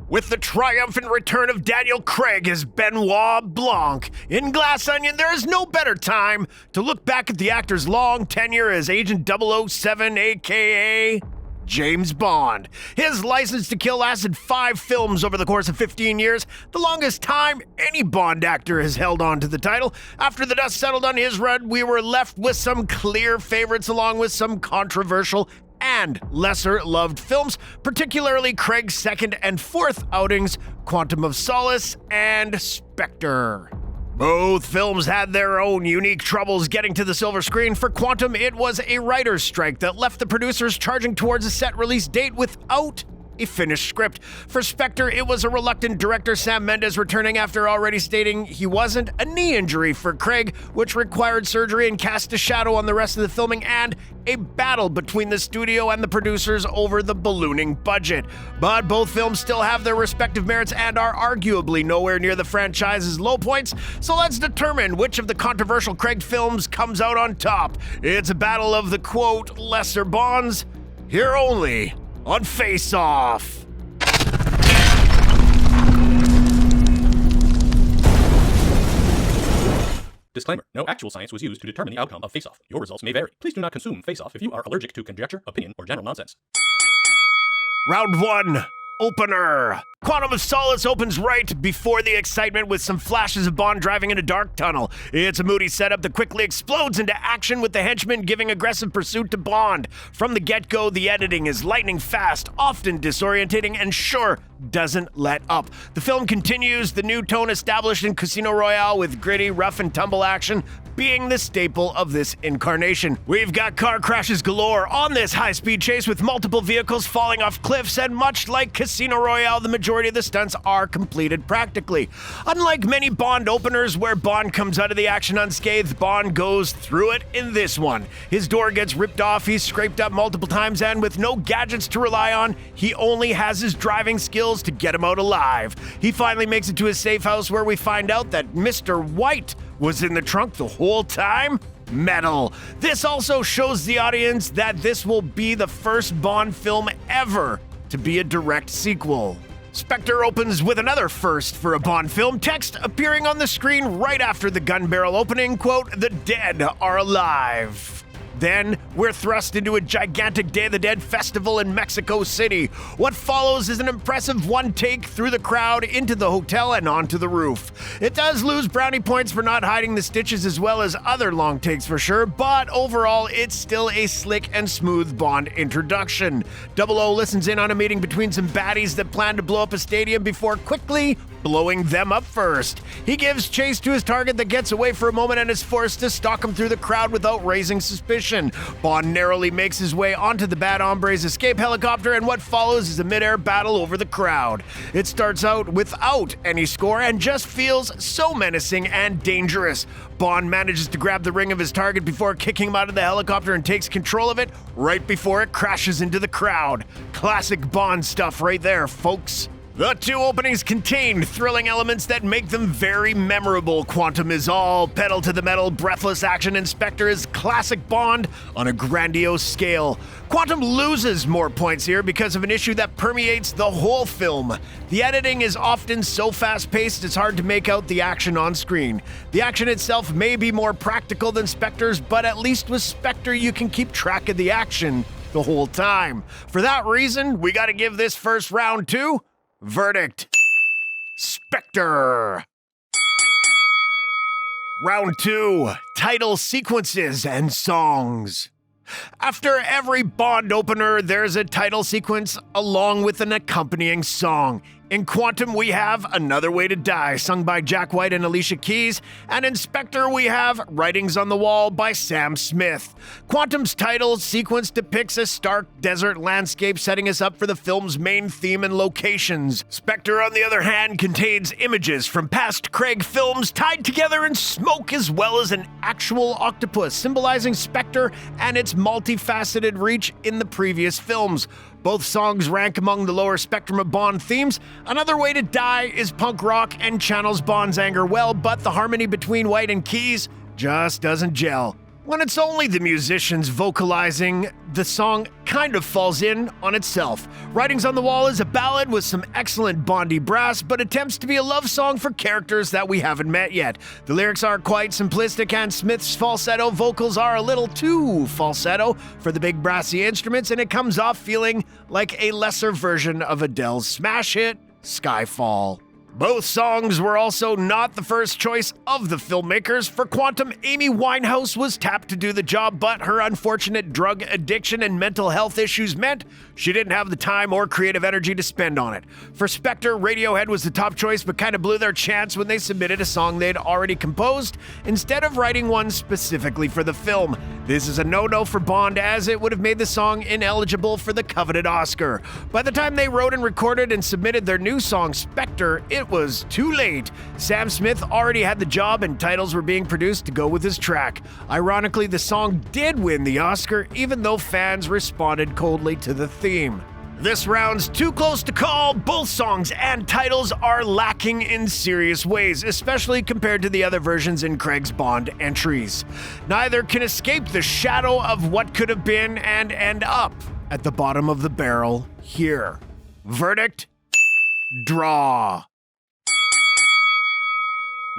With the triumphant return of Daniel Craig as Benoit Blanc in Glass Onion, there is no better time to look back at the actor's long tenure as Agent 007, aka James Bond. His license to kill lasted 5 films over the course of 15 years, the longest time any Bond actor has held on to the title. After the dust settled on his run, we were left with some clear favorites along with some controversial and lesser-loved films, particularly Craig's second and fourth outings, Quantum of Solace and Spectre. Both films had their own unique troubles getting to the silver screen. For Quantum, it was a writer's strike that left the producers charging towards a set release date without a finished script. For Spectre, it was a reluctant director, Sam Mendes, returning after already stating he wasn't, a knee injury for Craig, which required surgery and cast a shadow on the rest of the filming, and a battle between the studio and the producers over the ballooning budget. But both films still have their respective merits and are arguably nowhere near the franchise's low points, so let's determine which of the controversial Craig films comes out on top. It's a battle of the, quote, lesser Bonds, here only on Face Off. Disclaimer. No actual science was used to determine the outcome of Face Off. Your results may vary. Please do not consume Face Off if you are allergic to conjecture, opinion, or general nonsense. Round 1. Opener. Quantum of Solace opens right before the excitement with some flashes of Bond driving in a dark tunnel. It's a moody setup that quickly explodes into action with the henchmen giving aggressive pursuit to Bond. From the get-go, the editing is lightning fast, often disorientating, and sure doesn't let up. The film continues the new tone established in Casino Royale with gritty, rough and tumble action being the staple of this incarnation. We've got car crashes galore on this high-speed chase with multiple vehicles falling off cliffs, and much like Casino Royale, the majority of the stunts are completed practically. Unlike many Bond openers where Bond comes out of the action unscathed, Bond goes through it in this one. His door gets ripped off, he's scraped up multiple times, and with no gadgets to rely on, he only has his driving skills to get him out alive. He finally makes it to his safe house where we find out that Mr. White was in the trunk the whole time? Metal. This also shows the audience that this will be the first Bond film ever to be a direct sequel. Spectre opens with another first for a Bond film, text appearing on the screen right after the gun barrel opening, quote, "The dead are alive." Then, we're thrust into a gigantic Day of the Dead festival in Mexico City. What follows is an impressive one take through the crowd into the hotel and onto the roof. It does lose brownie points for not hiding the stitches as well as other long takes for sure, but overall, it's still a slick and smooth Bond introduction. 00 listens in on a meeting between some baddies that plan to blow up a stadium before quickly blowing them up first. He gives chase to his target that gets away for a moment and is forced to stalk him through the crowd without raising suspicion. Bond narrowly makes his way onto the bad hombre's escape helicopter, and what follows is a mid-air battle over the crowd. It starts out without any score and just feels so menacing and dangerous. Bond manages to grab the ring of his target before kicking him out of the helicopter and takes control of it right before it crashes into the crowd. Classic Bond stuff right there, folks. The two openings contain thrilling elements that make them very memorable. Quantum is all pedal to the metal, breathless action, and Spectre is classic Bond on a grandiose scale. Quantum loses more points here because of an issue that permeates the whole film. The editing is often so fast-paced it's hard to make out the action on screen. The action itself may be more practical than Spectre's, but at least with Spectre you can keep track of the action the whole time. For that reason, we gotta give this first round to verdict. Spectre. Round 2. Title sequences and songs. After every Bond opener, there's a title sequence along with an accompanying song. In Quantum, we have Another Way to Die, sung by Jack White and Alicia Keys, and in Spectre, we have Writings on the Wall by Sam Smith. Quantum's title sequence depicts a stark desert landscape, setting us up for the film's main theme and locations. Spectre, on the other hand, contains images from past Craig films tied together in smoke, as well as an actual octopus, symbolizing Spectre and its multifaceted reach in the previous films. Both songs rank among the lower spectrum of Bond themes. Another Way to Die is punk rock and channels Bond's anger well, but the harmony between White and Keys just doesn't gel. When it's only the musicians vocalizing, the song kind of falls in on itself. Writings on the Wall is a ballad with some excellent Bondy brass, but attempts to be a love song for characters that we haven't met yet. The lyrics are quite simplistic, and Smith's falsetto vocals are a little too falsetto for the big brassy instruments, and it comes off feeling like a lesser version of Adele's smash hit, Skyfall. Both songs were also not the first choice of the filmmakers. For Quantum, Amy Winehouse was tapped to do the job, but her unfortunate drug addiction and mental health issues meant she didn't have the time or creative energy to spend on it. For Spectre, Radiohead was the top choice, but kind of blew their chance when they submitted a song they'd already composed instead of writing one specifically for the film. This is a no-no for Bond, as it would have made the song ineligible for the coveted Oscar. By the time they wrote and recorded and submitted their new song, Spectre, it was too late. Sam Smith already had the job and titles were being produced to go with his track. Ironically, the song did win the Oscar, even though fans responded coldly to the theme. This round's too close to call. Both songs and titles are lacking in serious ways, especially compared to the other versions in Craig's Bond entries. Neither can escape the shadow of what could have been and end up at the bottom of the barrel here. Verdict? Draw.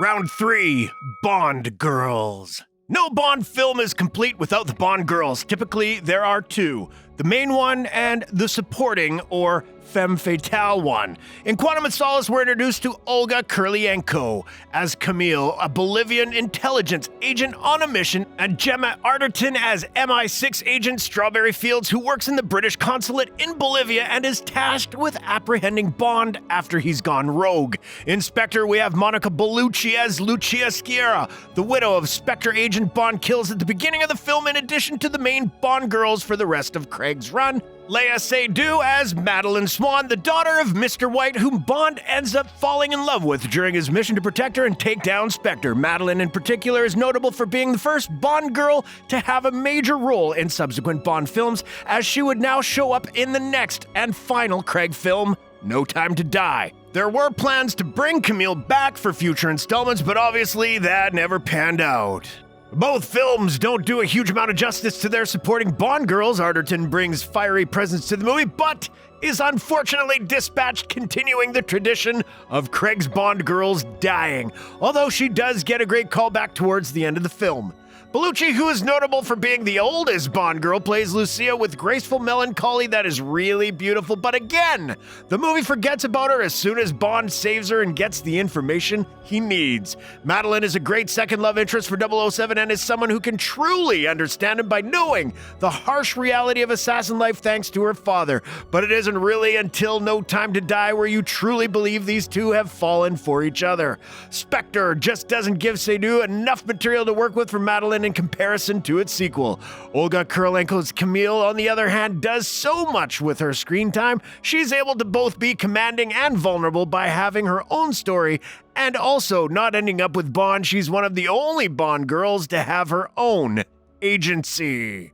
Round 3, Bond Girls. No Bond film is complete without the Bond girls. Typically, there are two, the main one and the supporting or femme fatale one. In Quantum of Solace, we're introduced to Olga Kurylenko as Camille, a Bolivian intelligence agent on a mission, and Gemma Arterton as MI6 agent Strawberry Fields, who works in the British consulate in Bolivia and is tasked with apprehending Bond after he's gone rogue. In Spectre, we have Monica Bellucci as Lucia Sciarra, the widow of Spectre agent Bond kills at the beginning of the film, in addition to the main Bond girls for the rest of Craig's run. Léa Seydoux as Madeline Swan, the daughter of Mr. White, whom Bond ends up falling in love with during his mission to protect her and take down Spectre. Madeline, in particular, is notable for being the first Bond girl to have a major role in subsequent Bond films, as she would now show up in the next and final Craig film, No Time to Die. There were plans to bring Camille back for future installments, but obviously that never panned out. Both films don't do a huge amount of justice to their supporting Bond girls. Arterton brings fiery presence to the movie, but is unfortunately dispatched, continuing the tradition of Craig's Bond girls dying, although she does get a great callback towards the end of the film. Bellucci, who is notable for being the oldest Bond girl, plays Lucia with graceful melancholy that is really beautiful, but again, the movie forgets about her as soon as Bond saves her and gets the information he needs. Madeline is a great second love interest for 007 and is someone who can truly understand him by knowing the harsh reality of assassin life thanks to her father, but it isn't really until No Time to Die where you truly believe these two have fallen for each other. Spectre just doesn't give Seydoux enough material to work with for Madeline in comparison to its sequel. Olga Kurylenko's Camille, on the other hand, does so much with her screen time. She's able to both be commanding and vulnerable by having her own story and also not ending up with Bond. She's one of the only Bond girls to have her own agency.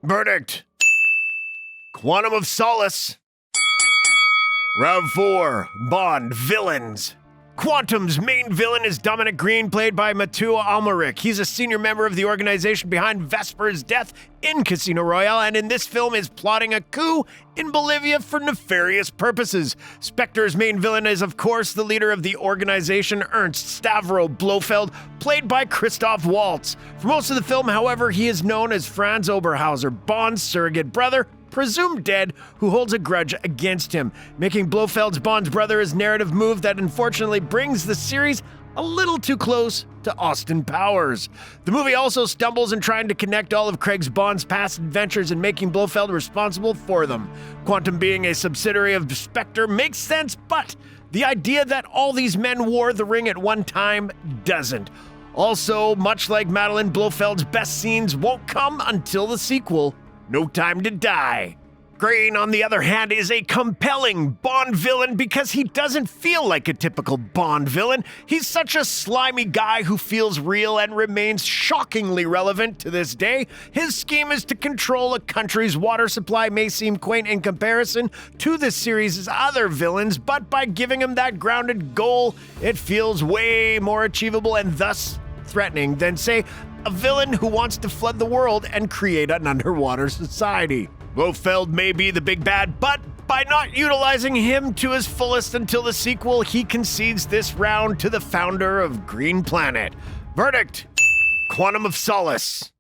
Verdict: Quantum of Solace. Round 4, Bond Villains. Quantum's main villain is Dominic Green, played by Mathieu Amalric. He's a senior member of the organization behind Vesper's death in Casino Royale, and in this film is plotting a coup in Bolivia for nefarious purposes. Spectre's main villain is, of course, the leader of the organization, Ernst Stavro Blofeld, played by Christoph Waltz. For most of the film, however, he is known as Franz Oberhauser, Bond's surrogate brother, presumed dead, who holds a grudge against him. Making Blofeld's Bond's brother his narrative move that unfortunately brings the series a little too close to Austin Powers. The movie also stumbles in trying to connect all of Craig's Bond's past adventures and making Blofeld responsible for them. Quantum being a subsidiary of Spectre makes sense, but the idea that all these men wore the ring at one time doesn't. Also, much like Madeline, Blofeld's best scenes won't come until the sequel, No Time to Die. Green, on the other hand, is a compelling Bond villain because he doesn't feel like a typical Bond villain. He's such a slimy guy who feels real and remains shockingly relevant to this day. His scheme is to control a country's water supply. May seem quaint in comparison to the series' other villains, but by giving him that grounded goal, it feels way more achievable and thus threatening than, say, a villain who wants to flood the world and create an underwater society. Blofeld may be the big bad, but by not utilizing him to his fullest until the sequel, he concedes this round to the founder of Green Planet. Verdict: Quantum of Solace.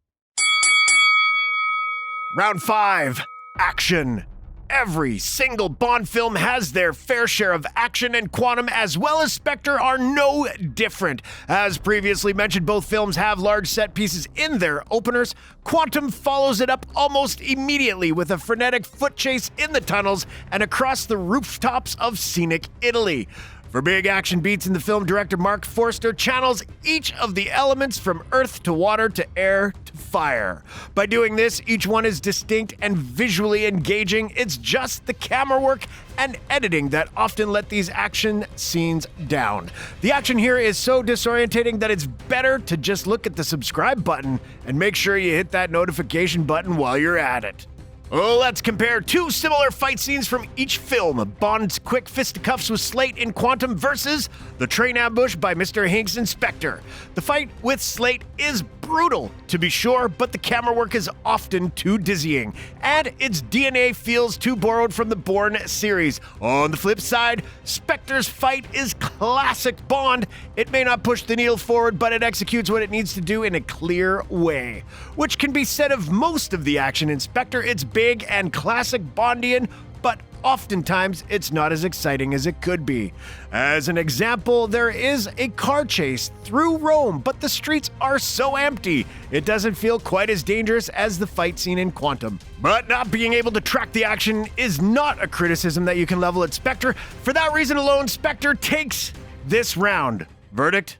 Round 5, action. Every single Bond film has their fair share of action, and Quantum as well as Spectre are no different. As previously mentioned, both films have large set pieces in their openers. Quantum follows it up almost immediately with a frenetic foot chase in the tunnels and across the rooftops of scenic Italy. For big action beats in the film, director Mark Forster channels each of the elements from earth to water to air to fire. By doing this, each one is distinct and visually engaging. It's just the camera work and editing that often let these action scenes down. The action here is so disorientating that it's better to just look at the subscribe button and make sure you hit that notification button while you're at it. Oh, let's compare two similar fight scenes from each film. Bond's quick fisticuffs with Slate in Quantum versus the train ambush by Mr. Hinks in Spectre. The fight with Slate is brutal, to be sure, but the camera work is often too dizzying, and its DNA feels too borrowed from the Bourne series. On the flip side, Spectre's fight is classic Bond. It may not push the needle forward, but it executes what it needs to do in a clear way. Which can be said of most of the action in Spectre. It's big and classic Bondian, but oftentimes it's not as exciting as it could be. As an example, there is a car chase through Rome, but the streets are so empty, it doesn't feel quite as dangerous as the fight scene in Quantum. But not being able to track the action is not a criticism that you can level at Spectre. For that reason alone, Spectre takes this round. Verdict: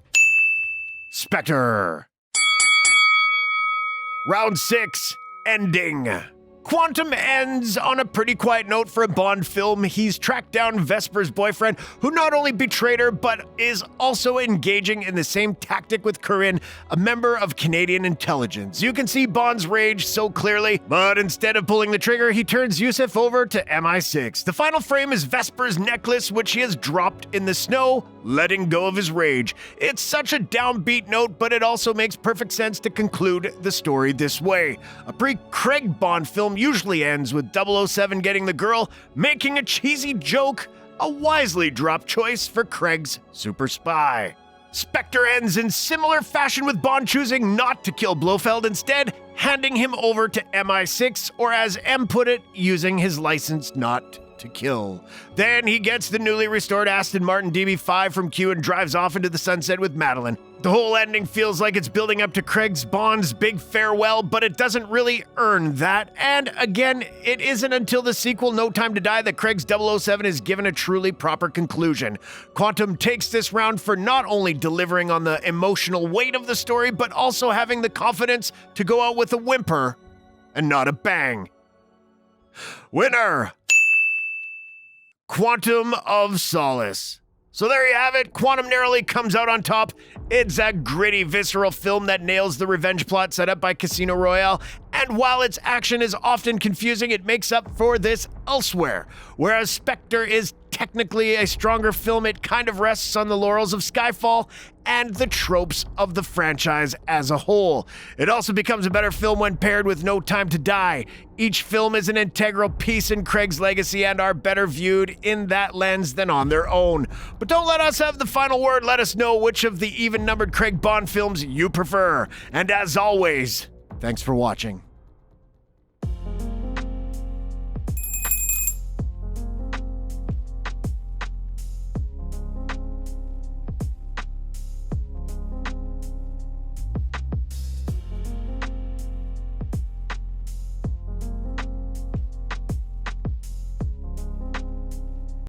Spectre. Round 6, ending. Quantum ends on a pretty quiet note for a Bond film. He's tracked down Vesper's boyfriend, who not only betrayed her, but is also engaging in the same tactic with Corinne, a member of Canadian intelligence. You can see Bond's rage so clearly, but instead of pulling the trigger, he turns Yusuf over to MI6. The final frame is Vesper's necklace, which he has dropped in the snow, letting go of his rage. It's such a downbeat note, but it also makes perfect sense to conclude the story this way. A pre-Craig Bond film usually ends with 007 getting the girl, making a cheesy joke, a wisely dropped choice for Craig's super spy. Spectre ends in similar fashion, with Bond choosing not to kill Blofeld, instead handing him over to MI6, or as M put it, using his license not to kill. Then he gets the newly restored Aston Martin DB5 from Q and drives off into the sunset with Madeline. The whole ending feels like it's building up to Craig's Bond's big farewell, but it doesn't really earn that. And again, it isn't until the sequel, No Time to Die, that Craig's 007 is given a truly proper conclusion. Quantum takes this round for not only delivering on the emotional weight of the story, but also having the confidence to go out with a whimper and not a bang. Winner: Quantum of Solace. So there you have it. Quantum narrowly comes out on top. It's a gritty, visceral film that nails the revenge plot set up by Casino Royale, and while its action is often confusing, it makes up for this elsewhere. Whereas Spectre is technically a stronger film, it kind of rests on the laurels of Skyfall and the tropes of the franchise as a whole. It also becomes a better film when paired with No Time to Die. Each film is an integral piece in Craig's legacy and are better viewed in that lens than on their own. But don't let us have the final word. Let us know which of the even-numbered Craig Bond films you prefer. And as always, thanks for watching.